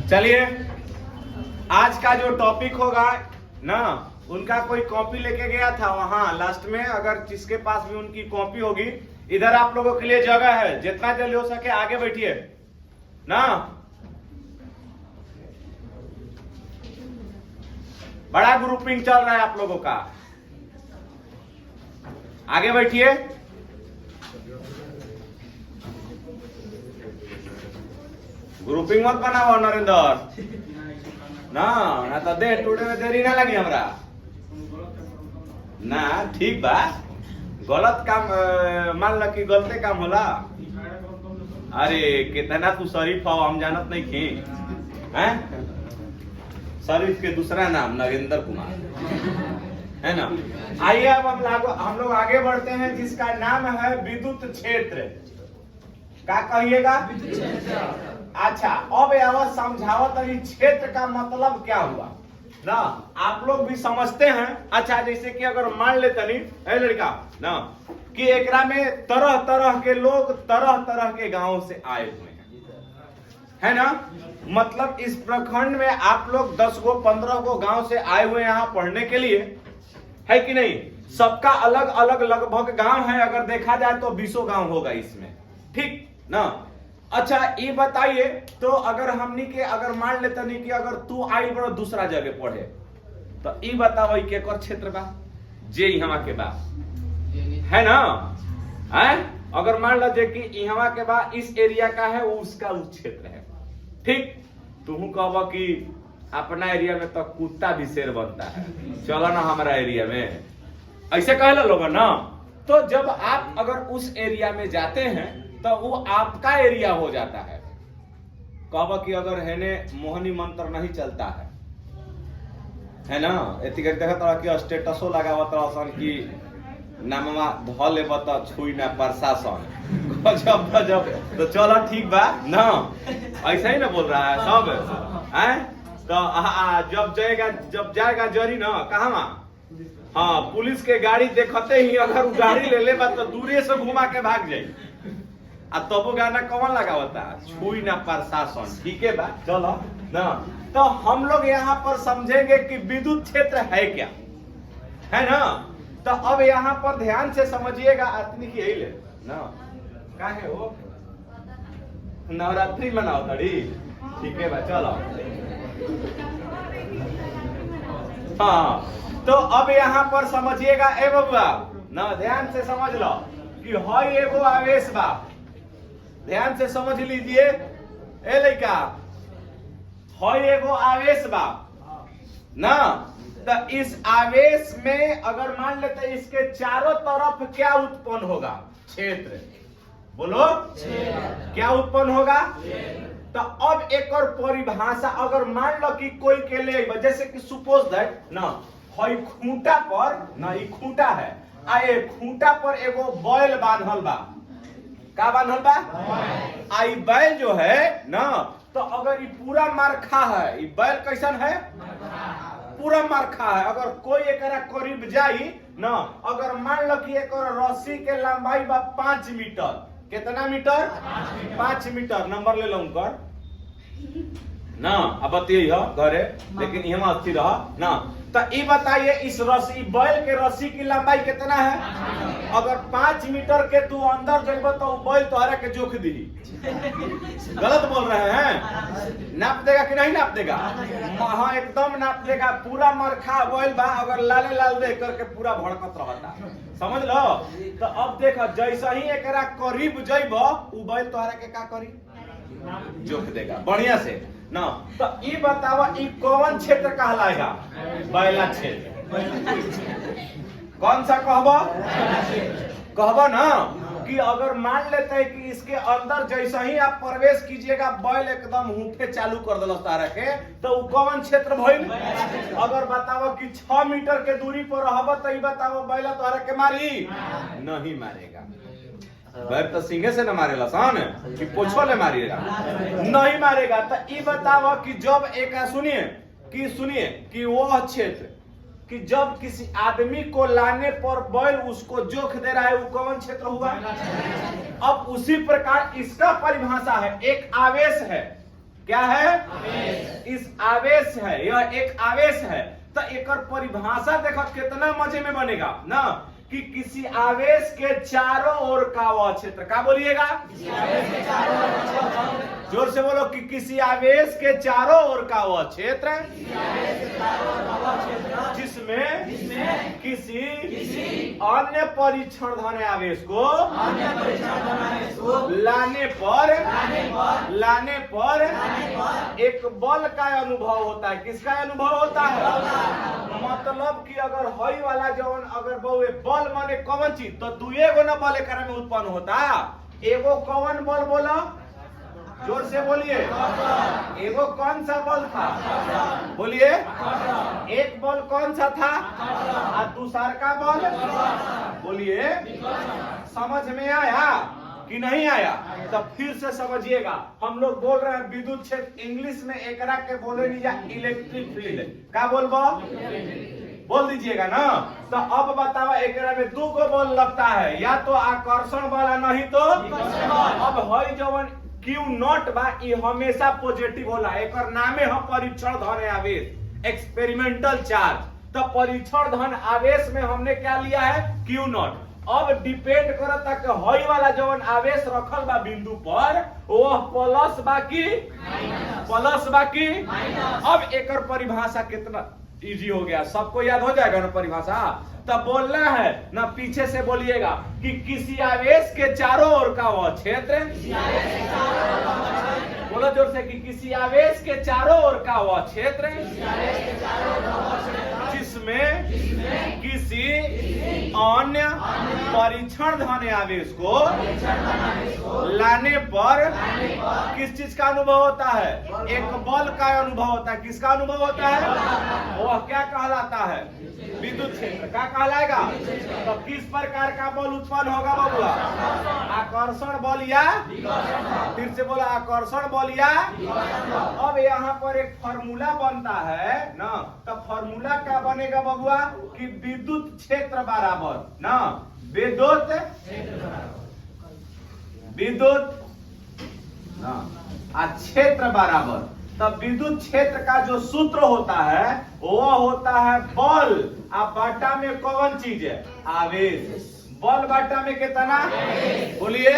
चलिए आज का जो टॉपिक होगा ना, उनका कोई कॉपी लेके गया था वहां लास्ट में। अगर जिसके पास भी उनकी कॉपी होगी, इधर आप लोगों के लिए जगह है, जितना जल्दी हो सके आगे बैठिए ना। बड़ा ग्रुपिंग चल रहा है आप लोगों का, आगे बैठिए। ग्रुपिंग मत बनाओ नरेंद्र ना तो दे टूटे में देरी ना लगी हमरा ना। ठीक बा, गलत काम मान ल कि गलते काम होला। अरे कितना तू शरीफ हो, हम जानत नहीं थी हैं? शरीफ के दूसरा नाम नरेंद्र कुमार है ना। आइए अब हम लोग आगे बढ़ते हैं, जिसका नाम है विद्युत क्षेत्र। क्या कहिएगा? अच्छा, अब यह समझावत क्षेत्र का मतलब क्या हुआ ना, आप लोग भी समझते हैं। अच्छा, जैसे कि अगर मान लेते नहीं लड़का ना कि एकरा में तरह तरह के लोग तरह तरह के गांवों से आए हुए हैं, है ना। मतलब इस प्रखंड में आप लोग 10 गो 15 गो गांव से आए हुए हैं यहाँ पढ़ने के लिए, है कि नहीं। सबका अलग अलग लगभग गांव है, अगर देखा जाए तो 20 गांव होगा इसमें, ठीक ना। अच्छा ये बताइए, तो अगर हमनी के अगर मान लेते नहीं कि अगर तू आई बड़ो दूसरा जगह पढ़े, तो ये बताओ के कर क्षेत्र बा जे यहाँ के बा, है ना। है अगर मान लो कि यहाँ के बा इस एरिया का है, उसका उस क्षेत्र है, ठीक। तू कहो कि अपना एरिया में तो कुत्ता भी शेर बनता है, चलो ना हमारा एरिया में, ऐसे कह लोग ना। तो जब आप अगर उस एरिया में जाते हैं तो वो आपका एरिया हो जाता है। कहो कि अगर है ने मोहनी मंत्र नहीं चलता है ना, देखा कि स्टेटसो लगावत रहसन कि नामवा ध ले बता छुई ना प्रशासन, गजब गजब। तो चलो ठीक बा ना, ऐसा ही ना बोल रहा है सब हैं। तो जब जाएगा जरी ना कहाँ, हाँ पुलिस के गाड़ी देखते ही अगर गाड़ी ले बा तो दूरे से घुमा के भाग जाए। तब गाना कौन लगावता, छुई ना प्रशासन, ठीक है बा, चलो ना। तो हम लोग यहाँ पर समझेंगे कि विद्युत क्षेत्र है क्या, है ना। तो अब यहाँ पर ध्यान से समझिएगा, आदमी की ले ना क्या है वो नवरात्रि मनाओ तड़ी, ठीक है बा, चलो। हाँ तो अब यहाँ पर समझिएगा ए बबुआ ना, ध्यान से समझ लो कि हई एगो आवेश बा, ध्यान से समझ लीजिए ए लड़का, हई एगो आवेश बा ना। तो इस आवेश में अगर मान लेते इसके चारों तरफ क्या उत्पन्न होगा, क्षेत्र। बोलो क्या उत्पन्न होगा। तो अब एक और परिभाषा अगर मान लो कि कोई के ले, जैसे कि सपोज दैट ना हई खूंटा पर ना, ये खूंटा है, आए खूंटा पर एगो बैल बांधल बा, का बांधल बा, आई बैल जो है ना। तो अगर ये पूरा मारखा है, ये बैल कैसन है, पूरा मारखा है। अगर कोई एकरा करीब जाई ना, अगर मान लो कि एक रस्सी के लंबाई बा 5 मीटर, कितना मीटर, 5 मीटर, नंबर ले लो कर ना। अब बताइए घरे, लेकिन यहाँ अच्छी रहा ना। तो ये बताइए इस रस्सी बैल के रस्सी की लंबाई कितना है। अगर 5 मीटर के तू अंदर जाइबो तो बैल तोहरा के जोख दी। गलत बोल रहे हैं, नाप देगा कि नहीं नाप देगा, हाँ एकदम नाप देगा। पूरा मरखा बैल बा, अगर लाले लाल देख करके पूरा भड़कत रहता, समझ लो। तो अब देखो जैसा ही एकरा करीब जाइबो, उ बैल तोहरा के का करी, जोख देगा बढ़िया से ना। तो ये बताओ ये कौन क्षेत्र कहलाएगा, बैला क्षेत्र। कौन सा कहबो ना कि अगर मान लेते हैं कि इसके अंदर जैसा ही आप प्रवेश कीजिएगा, बैल एकदम हुफे चालू कर दिल तारा के, तो कौन क्षेत्र भइल। अगर बताओ कि 6 मीटर के दूरी पर रहब, तो ये बताओ बैला तोहरा के मारी, नहीं मारेगा। बैल तो सिंगे से न मारेला सान कि पोछो ले मारेगा, नहीं मारेगा। तो ये बताओ कि जब एक सुनिए कि वो क्षेत्र कि जब किसी आदमी को लाने पर बैल उसको जोख दे रहा है, वो कौन क्षेत्र हुआ। अब उसी प्रकार इसका परिभाषा है, एक आवेश है, क्या है, इस आवेश है, यह एक आवेश है, तो एक परिभाषा देखो कितना मजे में बनेगा ना, कि किसी आवेश के चारों ओर का वह क्षेत्र, क्या बोलिएगा, जोर से बोलो, कि किसी आवेश के चारों ओर का वह क्षेत्र जिसमें किसी अन्य परीक्षण धन आवेश को लाने पर एक बल का अनुभव होता है। किसका अनुभव होता है? मतलब कि अगर हई वाला जवन अगर बहुए बल माने कौन चीज, तो दुए गो न बल एकरा में उत्पन्न होता। एगो कौन बल बोला, जोर से बोलिए, एगो कौन सा बल था, बोलिए, एक बल कौन सा था और दूसरा का बल, बोलिए, समझ में आया कि नहीं आया? तो फिर से समझिएगा, हम लोग बोल रहे हैं विद्युत क्षेत्र, इंग्लिश में एकरा के बोले नहीं या इलेक्ट्रिक फील्ड, क्या बोलबो, बोल दीजिएगा ना। तो अब बताओ, एकरा में दो गो बल लगता है, या तो आकर्षण बल, नहीं तो अब हई जवन क्यू नॉट बा, ये हमेशा पॉजिटिव होला, एकर नामे हम परीक्षण धन आवेश, एक्सपेरिमेंटल चार्ज। तो परीक्षण धन आवेश में हमने क्या लिया है, क्यू नॉट। अब डिपेंड करता कि हई वाला जवन आवेश रखल बा बिंदु पर, वह प्लस बाकी प्लस बाकी। अब एकर परिभाषा कितना इजी हो गया, सबको याद हो जाएगा ना परिभाषा। तब बोलना है ना, पीछे से बोलिएगा कि किसी आवेश के चारों ओर का वह क्षेत्र, बोलो जोर से, कि किसी आवेश के चारों ओर का वह क्षेत्र जिसमें किसी अन्य परीक्षण धन आवेश को लाने पर किस चीज का अनुभव होता है, एक बल का अनुभव होता है। किसका अनुभव होता है? वह क्या कहलाता है, विद्युत क्षेत्र। क्या कहलाएगा? तो किस प्रकार का बल उत्पन्न होगा बबुआ, आकर्षण बल या, फिर से बोला, आकर्षण बल या। अब यहाँ पर एक फॉर्मूला बनता है ना, तो फॉर्मूला क्या बनेगा बबुआ, कि विद्युत क्षेत्र बराबर ना विद्युत क्षेत्र बराबर, तब विद्युत क्षेत्र का जो सूत्र होता है वह होता है बल, अब बाटा में कौन चीज है, आवेश। बल बाटा में कितना, बोलिए।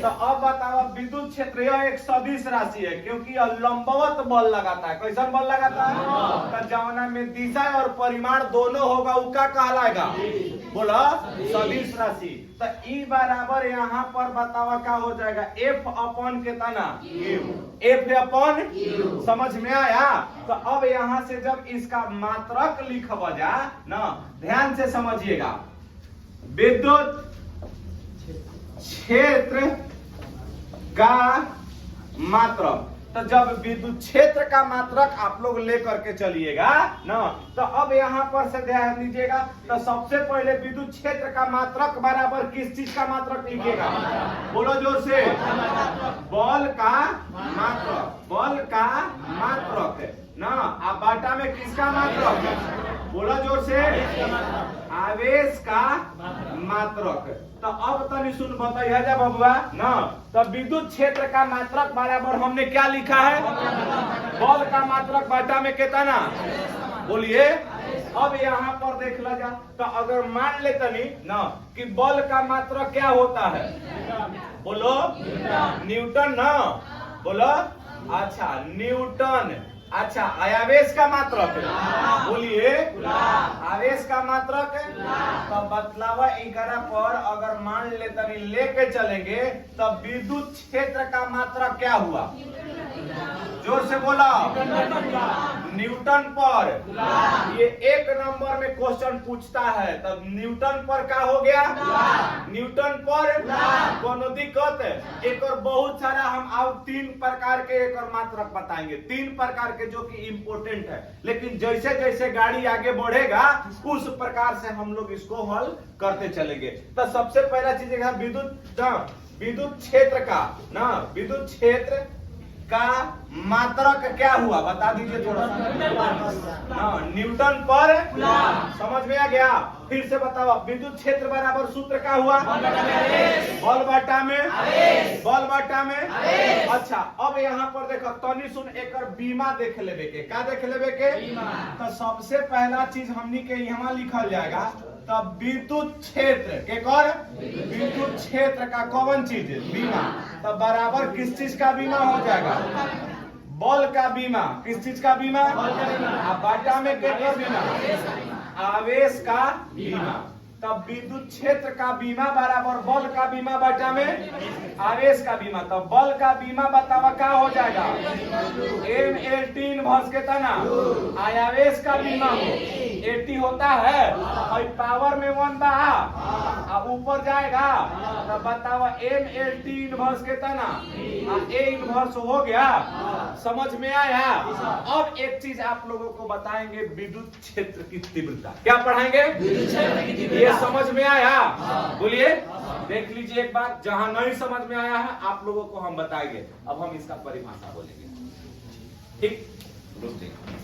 तो अब बताओ, विद्युत क्षेत्र यह एक सदिश राशि है, क्योंकि यह लंबवत बल लगाता है। कैसा बल लगाता है? तो जवना में दिशा और परिमाण दोनों होगा, वो क्या कहलाएगा, बोला, सदिश राशि। तो ई बराबर यहाँ पर बतावा क्या हो जाएगा, एफ अपॉन कितना, एफ अपॉन, समझ में आया? तो अब यहाँ से जब इसका मात्रक लिखवा जा ना, ध्यान से समझिएगा, विद्युत क्षेत्र का मात्रक। तो जब विद्युत क्षेत्र का मात्रक आप लोग लेकर के चलिएगा ना, तो अब यहाँ पर से ध्यान दीजिएगा, तो सबसे पहले विद्युत क्षेत्र का मात्रक बराबर किस चीज का मात्रक लिखिएगा, बोलो जोर से, बल का मात्रक, बल का मात्रक ना। अब बाटा में किसका मात्रक, बोलो जोर से, आवेश का मात्रक। तो अब तनी सुन बताइए जा बबुआ ना, तो विद्युत क्षेत्र का मात्रक बराबर हमने क्या लिखा है, बल का मात्रक बाटा में कितना, बोलिए। अब यहाँ पर देख ला जा, तो अगर मान ले तनी ना कि बल का मात्रक क्या होता है, बोलो, न्यूटन ना, बोलो, अच्छा न्यूटन। अच्छा, आवेश का मात्रक, बोलिए, आवेश का मात्रक। तो बतलावा इकरा पर अगर मान ले तनी लेके चलेंगे, तब विद्युत क्षेत्र का मात्रक क्या हुआ, जोर से बोला, न्यूटन पर। ये एक नंबर में क्वेश्चन पूछता है, तब न्यूटन पर क्या हो गया, न्यूटन पर। कोनो दिक्कत है? एक और बहुत सारा हम अब 3 प्रकार के एक और मात्रक बताएंगे, 3 प्रकार के जो कि इम्पोर्टेंट है, लेकिन जैसे जैसे गाड़ी आगे बढ़ेगा उस प्रकार से हम लोग इसको हल करते चलेंगे। तो सबसे पहला चीज है विद्युत क्षेत्र का ना, विद्युत क्षेत्र का मात्रक क्या हुआ, बता दीजिए थोड़ा सा। न्यूटन पर, समझ में आ गया? फिर से बताओ, विद्युत क्षेत्र बराबर सूत्र का हुआ बल बटा में बल बटा में। अच्छा अब यहाँ पर देखो तनी सुन एक बीमा देख लेबे के, का देख लेबे के? तो सबसे पहला चीज हमनी के यहाँ लिखल जाएगा, तब विद्युत क्षेत्र के कौन विद्युत क्षेत्र का कौन चीज बीमा, तब बराबर किस चीज का बीमा हो जाएगा? बल का बीमा। किस चीज का बीमा? बाटा में क्या बीमा? आवेश का बीमा। तब विद्युत क्षेत्र का बीमा बराबर बल का बीमा बटा में आवेश का बीमा। तब बल का बीमा बतावा क्या हो जाएगा? MLT इनवर्स के तना आवेश का बीमा हो 80 होता है और पावर में 1 बा अब ऊपर जाएगा, तब बतावा MLT इनवर्स के तना A इनवर्स हो गया। समझ में आया? अब एक चीज आप लोगों को बताएंगे, विद्युत क्षेत्र की तीव्रता। क्या पढ़ाएंगे? ये समझ में आया? बोलिए, देख लीजिए एक बार, जहां नहीं समझ में आया है आप लोगों को हम बताएंगे। अब हम इसका परिभाषा बोलेंगे, ठीक? रुक जाइए।